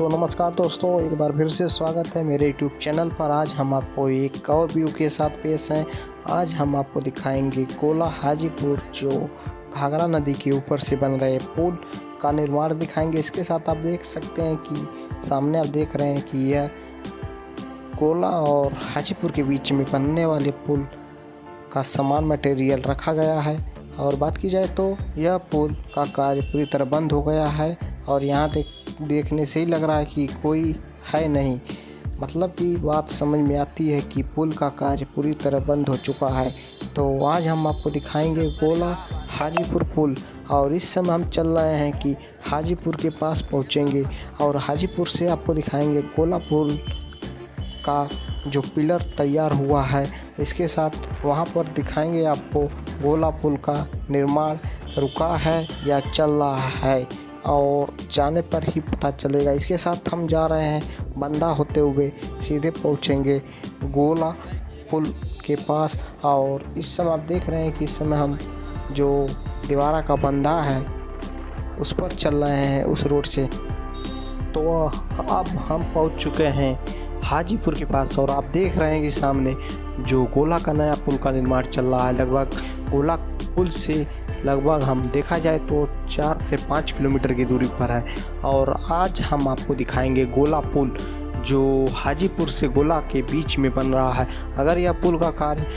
तो नमस्कार दोस्तों, एक बार फिर से स्वागत है मेरे YouTube चैनल पर। आज हम आपको एक और व्यू के साथ पेश हैं। आज हम आपको दिखाएंगे गोला हाजीपुर, जो घाघरा नदी के ऊपर से बन रहे पुल का निर्माण दिखाएंगे। इसके साथ आप देख सकते हैं कि सामने आप देख रहे हैं कि यह गोला और हाजीपुर के बीच में बनने वाले पुल का समान मटेरियल रखा गया है। और बात की जाए तो यह पुल का कार्य पूरी तरह बंद हो गया है और यहाँ देखने से ही लग रहा है कि कोई है नहीं। मतलब कि बात समझ में आती है कि पुल का कार्य पूरी तरह बंद हो चुका है। तो आज हम आपको दिखाएंगे गोला हाजीपुर पुल, और इस समय हम चल रहे हैं कि हाजीपुर के पास पहुँचेंगे और हाजीपुर से आपको दिखाएंगे गोला पुल का जो पिलर तैयार हुआ है। इसके साथ वहां पर दिखाएंगे आपको गोला पुल का निर्माण रुका है या चल रहा है, और जाने पर ही पता चलेगा। इसके साथ हम जा रहे हैं बंदा होते हुए, सीधे पहुंचेंगे गोला पुल के पास। और इस समय आप देख रहे हैं कि इस समय हम जो दीवारा का बंदा है उस पर चल रहे हैं, उस रोड से। तो अब हम पहुंच चुके हैं हाजीपुर के पास और आप देख रहे हैं कि सामने जो गोला का नया पुल का निर्माण चल रहा है। लगभग गोला पुल से लगभग हम देखा जाए तो 4 से 5 किलोमीटर की दूरी पर है। और आज हम आपको दिखाएंगे गोला पुल, जो हाजीपुर से गोला के बीच में बन रहा है। अगर यह पुल का कार्य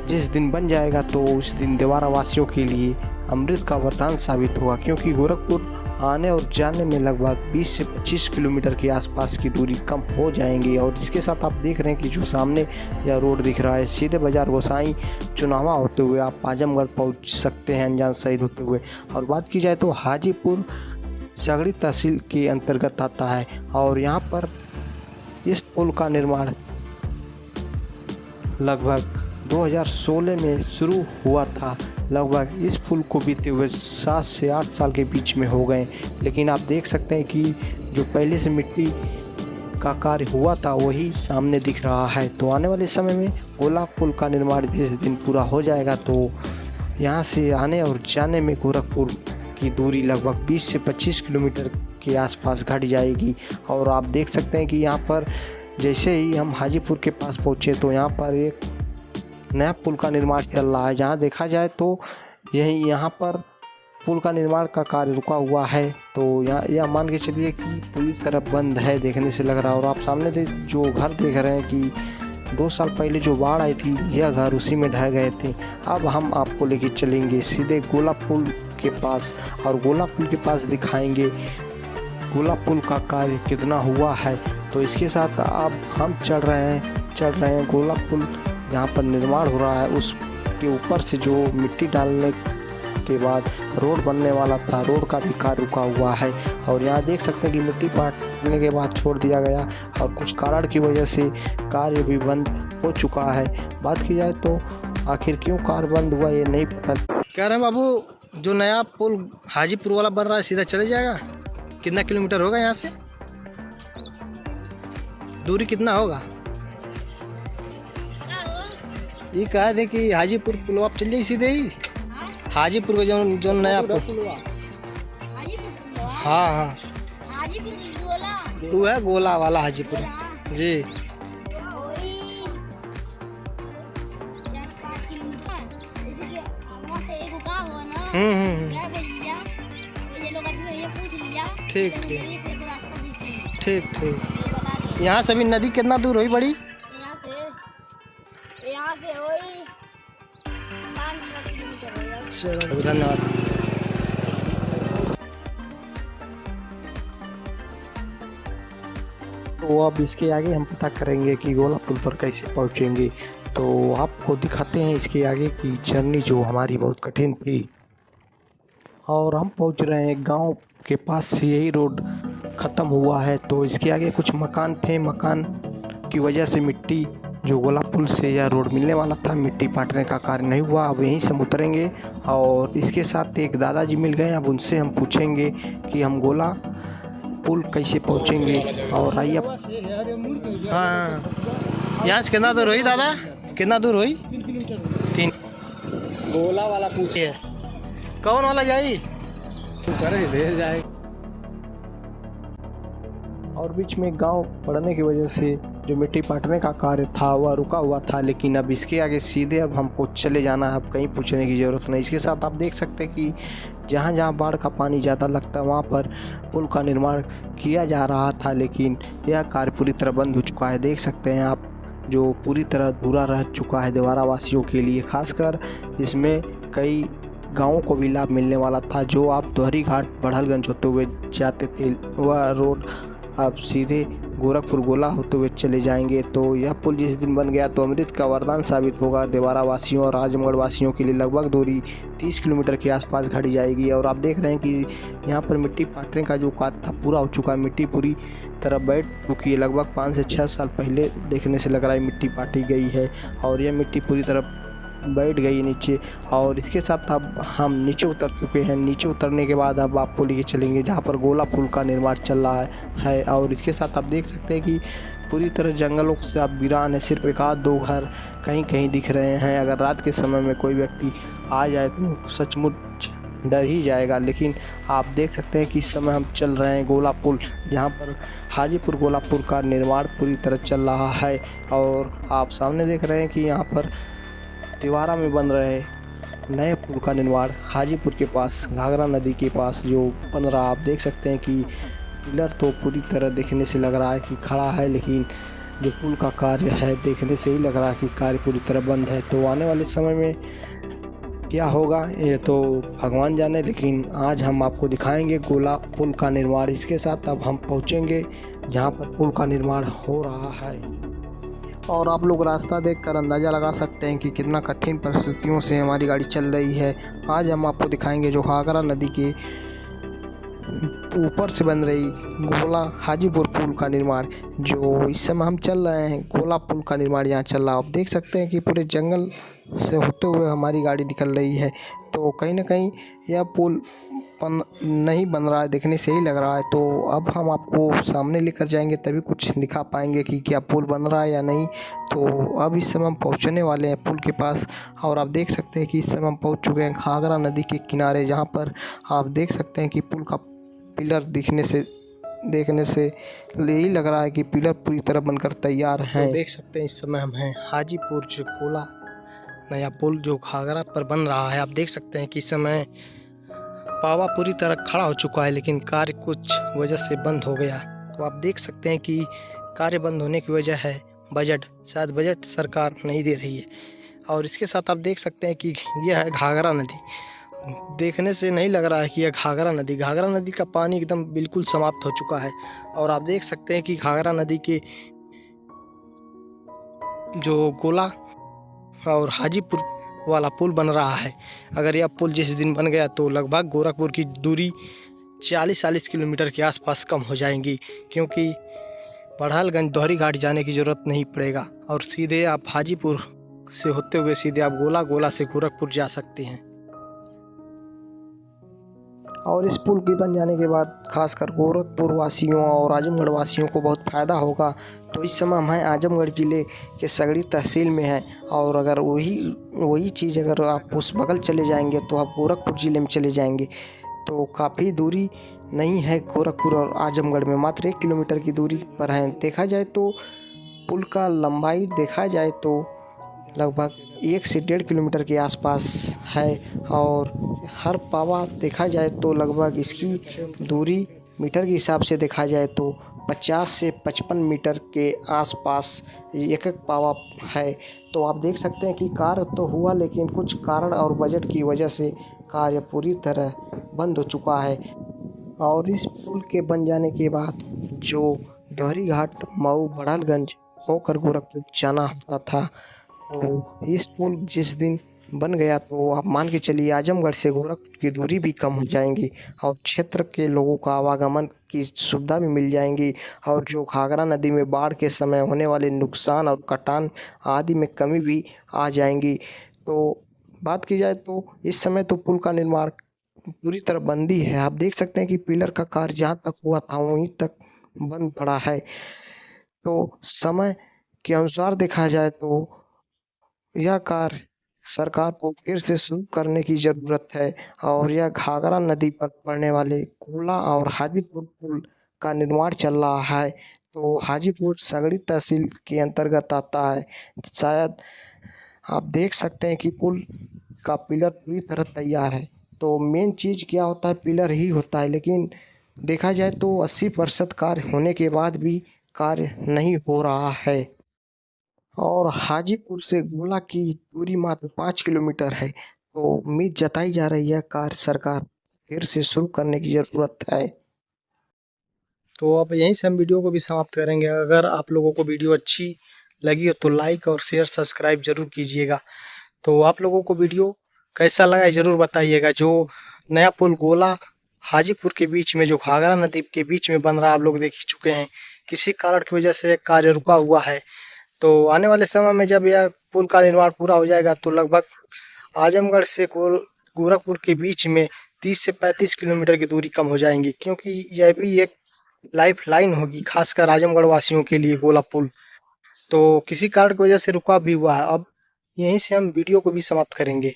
जिस दिन बन जाएगा तो उस दिन देवारा वासियों के लिए अमृत का वरदान साबित होगा, क्योंकि गोरखपुर आने और जाने में लगभग 20 से 25 किलोमीटर के आसपास की दूरी कम हो जाएंगी। और इसके साथ आप देख रहे हैं कि जो सामने यह रोड दिख रहा है, सीधे बाजार गोसाई चुनावा होते हुए आप आजमगढ़ पहुंच सकते हैं अनजान शहीद होते हुए। और बात की जाए तो हाजीपुर सगड़ी तहसील के अंतर्गत आता है और यहाँ पर इस पुल का निर्माण लगभग 2016 में शुरू हुआ था। लगभग इस पुल को बीते हुए 7 से 8 साल के बीच में हो गए, लेकिन आप देख सकते हैं कि जो पहले से मिट्टी का कार्य हुआ था वही सामने दिख रहा है। तो आने वाले समय में गोला पुल का निर्माण जिस दिन पूरा हो जाएगा तो यहाँ से आने और जाने में गोरखपुर की दूरी लगभग 20 से 25 किलोमीटर के आसपास घट जाएगी। और आप देख सकते हैं कि यहाँ पर जैसे ही हम हाजीपुर के पास पहुँचे तो यहाँ पर एक नया पुल का निर्माण चल रहा है। जहाँ देखा जाए तो यहाँ पर पुल का निर्माण का कार्य रुका हुआ है। तो यह मान के चलिए कि पूरी तरह बंद है, देखने से लग रहा है। और आप सामने जो घर देख रहे हैं कि 2 साल पहले जो बाढ़ आई थी यह घर उसी में ढह गए थे। अब हम आपको लेके चलेंगे सीधे गोला पुल के पास और गोला पुल के पास दिखाएंगे गोला पुल का कार्य कितना हुआ है। तो इसके साथ अब हम चल रहे हैं गोला पुल जहाँ पर निर्माण हो रहा है उसके ऊपर से जो मिट्टी डालने के बाद रोड बनने वाला था, रोड का भी कार्य रुका हुआ है। और यहाँ देख सकते हैं कि मिट्टी पाटने के बाद छोड़ दिया गया और कुछ कारण की वजह से कार्य भी बंद हो चुका है। बात की जाए तो आखिर क्यों कार्य बंद हुआ ये नहीं पता। कह रहे हैं बाबू, जो नया पुल हाजीपुर वाला बन रहा है सीधा चले जाएगा? कितना किलोमीटर होगा यहाँ से? दूरी कितना होगा? ये कहा थे कि हाजीपुर पुल आप चल जाइए सीधे ही हाजीपुर का जो नया पुल। हाँ, तू है गोला वाला हाजीपुर जी। ठीक ठीक ठीक ठीक। यहाँ से भी नदी कितना दूर हुई बड़ी? चलो धन्यवाद। तो अब इसके आगे हम पता करेंगे कि गोला पुल पर कैसे पहुंचेंगे। तो आपको दिखाते हैं इसके आगे की जर्नी जो हमारी बहुत कठिन थी। और हम पहुंच रहे हैं गांव के पास से, यही रोड ख़त्म हुआ है। तो इसके आगे कुछ मकान थे, मकान की वजह से मिट्टी जो गोला पुल से यह रोड मिलने वाला था, मिट्टी पाटने का कार्य नहीं हुआ। अब यहीं से हम उतरेंगे और इसके साथ एक दादाजी मिल गए। अब उनसे हम पूछेंगे कि हम गोला पुल कैसे पहुंचेंगे। और आइए, हाँ, यहाँ से कितना दूर हुई दादा? कितना दूर हुई? 3 गोला वाला पूछिए कौन वाला जाई? करे जाए और बीच में गांव पड़ने की वजह से जो मिट्टी पाटने का कार्य था वह रुका हुआ था, लेकिन अब इसके आगे सीधे अब हमको चले जाना है, अब कहीं पूछने की ज़रूरत नहीं। इसके साथ आप देख सकते हैं कि जहाँ जहाँ बाढ़ का पानी ज़्यादा लगता है वहाँ पर पुल का निर्माण किया जा रहा था, लेकिन यह कार्य पूरी तरह बंद हो चुका है। देख सकते हैं आप, जो पूरी तरह अधूरा रह चुका है देवारा वासियों के लिए। खासकर इसमें कई गाँवों को भी लाभ मिलने वाला था। जो आप दोहरी घाट बड़हलगंज होते हुए जाते थे वह रोड अब सीधे गोरखपुर गोला होते हुए चले जाएंगे। तो यह पुल जिस दिन बन गया तो अमृत का वरदान साबित होगा देवारा वासियों और आजमगढ़ वासियों के लिए। लगभग दूरी 30 किलोमीटर के आसपास घटी जाएगी। और आप देख रहे हैं कि यहाँ पर मिट्टी पाटने का जो कार्य था पूरा हो चुका है। मिट्टी पूरी तरह बैठ चुकी है। लगभग 5 से 6 साल पहले देखने से लग रहा है मिट्टी पाटी गई है और यह मिट्टी पूरी तरह बैठ गई नीचे। और इसके साथ अब हम नीचे उतर चुके हैं। नीचे उतरने के बाद अब आपको लेके चलेंगे जहाँ पर गोला पुल का निर्माण चल रहा है। और इसके साथ आप देख सकते हैं कि पूरी तरह जंगलों से आप वीरान है। सिर्फ एक आध दो घर कहीं कहीं दिख रहे हैं। अगर रात के समय में कोई व्यक्ति आ जाए तो सचमुच डर ही जाएगा। लेकिन आप देख सकते हैं कि इस समय हम चल रहे हैं गोला पुल, जहाँ पर हाजीपुर गोलापुर का निर्माण पूरी तरह चल रहा है। और आप सामने देख रहे हैं कि यहाँ पर तिवारा में बन रहे नए पुल का निर्माण हाजीपुर के पास घाघरा नदी के पास जो बन रहा। आप देख सकते हैं कि पिलर तो पूरी तरह देखने से लग रहा है कि खड़ा है, लेकिन जो पुल का कार्य है देखने से ही लग रहा है कि कार्य पूरी तरह बंद है। तो आने वाले समय में क्या होगा ये तो भगवान जाने, लेकिन आज हम आपको दिखाएंगे गोला पुल का निर्माण। इसके साथ अब हम पहुंचेंगे जहां पर पुल का निर्माण हो रहा है। और आप लोग रास्ता देखकर अंदाज़ा लगा सकते हैं कि कितना कठिन परिस्थितियों से हमारी गाड़ी चल रही है। आज हम आपको दिखाएंगे जो घाघरा नदी के ऊपर से बन रही गोला हाजीपुर पुल का निर्माण। जो इस समय हम चल रहे हैं गोला पुल का निर्माण यहाँ चल रहा है। आप देख सकते हैं कि पूरे जंगल से होते हुए हमारी गाड़ी निकल रही है। तो कहीं ना कहीं यह पुल नहीं बन रहा है, देखने से ही लग रहा है। तो अब हम आपको सामने लेकर जाएंगे तभी कुछ दिखा पाएंगे कि क्या पुल बन रहा है या नहीं। तो अब इस समय हम पहुंचने वाले हैं पुल के पास। और आप देख सकते हैं कि इस समय हम पहुंच चुके हैं घाघरा नदी के किनारे, जहां पर आप देख सकते हैं कि पुल का पिलर देखने से यही लग रहा है कि पिलर पूरी तरह बनकर तैयार है। तो देख सकते हैं इस समय हम हैं हाजीपुर जो गोला नया पुल जो घाघरा पर बन रहा है। आप देख सकते हैं कि इस समय पावा पूरी तरह खड़ा हो चुका है, लेकिन कार्य कुछ वजह से बंद हो गया। तो आप देख सकते हैं कि कार्य बंद होने की वजह है बजट, शायद बजट सरकार नहीं दे रही है। और इसके साथ आप देख सकते हैं कि यह है घाघरा नदी। देखने से नहीं लग रहा है कि यह घाघरा नदी का पानी एकदम बिल्कुल समाप्त हो चुका है। और आप देख सकते हैं कि घाघरा नदी के जो गोला और हाजीपुर वाला पुल बन रहा है। अगर यह पुल जिस दिन बन गया तो लगभग गोरखपुर की दूरी 40-40 किलोमीटर के आसपास कम हो जाएंगी, क्योंकि बड़हलगंज दोहरी घाट जाने की ज़रूरत नहीं पड़ेगा और सीधे आप हाजीपुर से होते हुए सीधे आप गोला से गोरखपुर जा सकते हैं। और इस पुल के बन जाने के बाद खासकर गोरखपुर वासियों और आजमगढ़ वासियों को बहुत फ़ायदा होगा। तो इस समय हम हैं आजमगढ़ ज़िले के सगड़ी तहसील में हैं। और अगर वही चीज़ अगर आप उस बगल चले जाएंगे तो आप गोरखपुर ज़िले में चले जाएंगे। तो काफ़ी दूरी नहीं है गोरखपुर और आजमगढ़ में, मात्र 1 किलोमीटर की दूरी पर है। देखा जाए तो पुल का लंबाई देखा जाए तो लगभग 1 से 1.5 किलोमीटर के आसपास है। और हर पावा देखा जाए तो लगभग इसकी दूरी मीटर के हिसाब से देखा जाए तो 50 से 55 मीटर के आसपास एक पावा है। तो आप देख सकते हैं कि कार्य तो हुआ, लेकिन कुछ कारण और बजट की वजह से कार्य पूरी तरह बंद हो चुका है। और इस पुल के बन जाने के बाद जो दोहरी घाट मऊ बड़हलगंज होकर गोरखपुर जाना होता था, तो इस पुल जिस दिन बन गया तो आप मान के चलिए आजमगढ़ से गोरखपुर की दूरी भी कम हो जाएंगी और क्षेत्र के लोगों का आवागमन की सुविधा भी मिल जाएंगी। और जो घाघरा नदी में बाढ़ के समय होने वाले नुकसान और कटान आदि में कमी भी आ जाएंगी। तो बात की जाए तो इस समय तो पुल का निर्माण पूरी तरह बंदी है। आप देख सकते हैं कि पिलर का कार्य जहाँ तक हुआ था वहीं तक बंद पड़ा है। तो समय के अनुसार देखा जाए तो यह कार्य सरकार को फिर से शुरू करने की ज़रूरत है। और यह घाघरा नदी पर पड़ने वाले गोला और हाजीपुर पुल का निर्माण चल रहा है। तो हाजीपुर सगड़ी तहसील के अंतर्गत आता है। शायद आप देख सकते हैं कि पुल का पिलर पूरी तरह तैयार है। तो मेन चीज़ क्या होता है, पिलर ही होता है, लेकिन देखा जाए तो 80% कार्य होने के बाद भी कार्य नहीं हो रहा है। और हाजीपुर से गोला की दूरी मात्र 5 किलोमीटर है। तो उम्मीद जताई जा रही है कार्य सरकार फिर से शुरू करने की ज़रूरत है। तो अब यहीं से हम वीडियो को भी समाप्त करेंगे। अगर आप लोगों को वीडियो अच्छी लगी हो तो लाइक और शेयर सब्सक्राइब जरूर कीजिएगा। तो आप लोगों को वीडियो कैसा लगा ज़रूर बताइएगा। जो नया पुल गोला हाजीपुर के बीच में जो घाघरा नदी के बीच में बन रहा है, आप लोग देख ही चुके हैं। किसी कारण की वजह से कार्य रुका हुआ है। तो आने वाले समय में जब यह पुल का निर्माण पूरा हो जाएगा तो लगभग आजमगढ़ से गोरखपुर के बीच में 30 से 35 किलोमीटर की दूरी कम हो जाएंगी, क्योंकि यह भी एक लाइफ लाइन होगी खासकर आजमगढ़ वासियों के लिए गोला पुल। तो किसी कारण की वजह से रुका भी हुआ है। अब यहीं से हम वीडियो को भी समाप्त करेंगे।